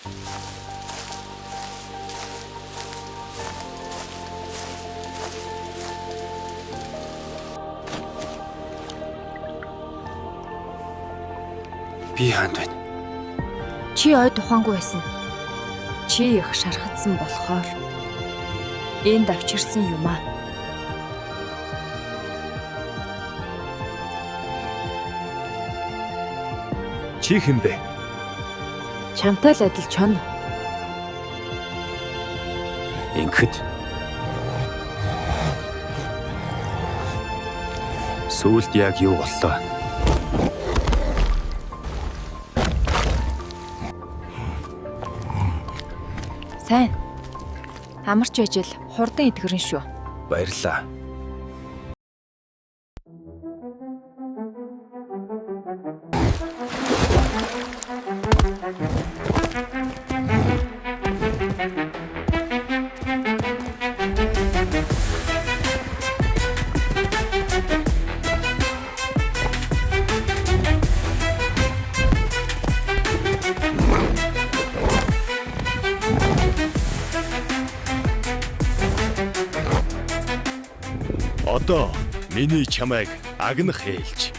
Би хаанд байна? Чи ой тухаангүй байсан. Чи их шархатсан болохоор энд авчирсан юм аа. Чи хэн бэ? Чамтай л адил чон. Ингэхэд сүүлд яг юу боллоо? Сайн. Амарч байж л хурдан идэхэрэн шүү. Баярлаа. Одоо миний чамайг агнах ээлж.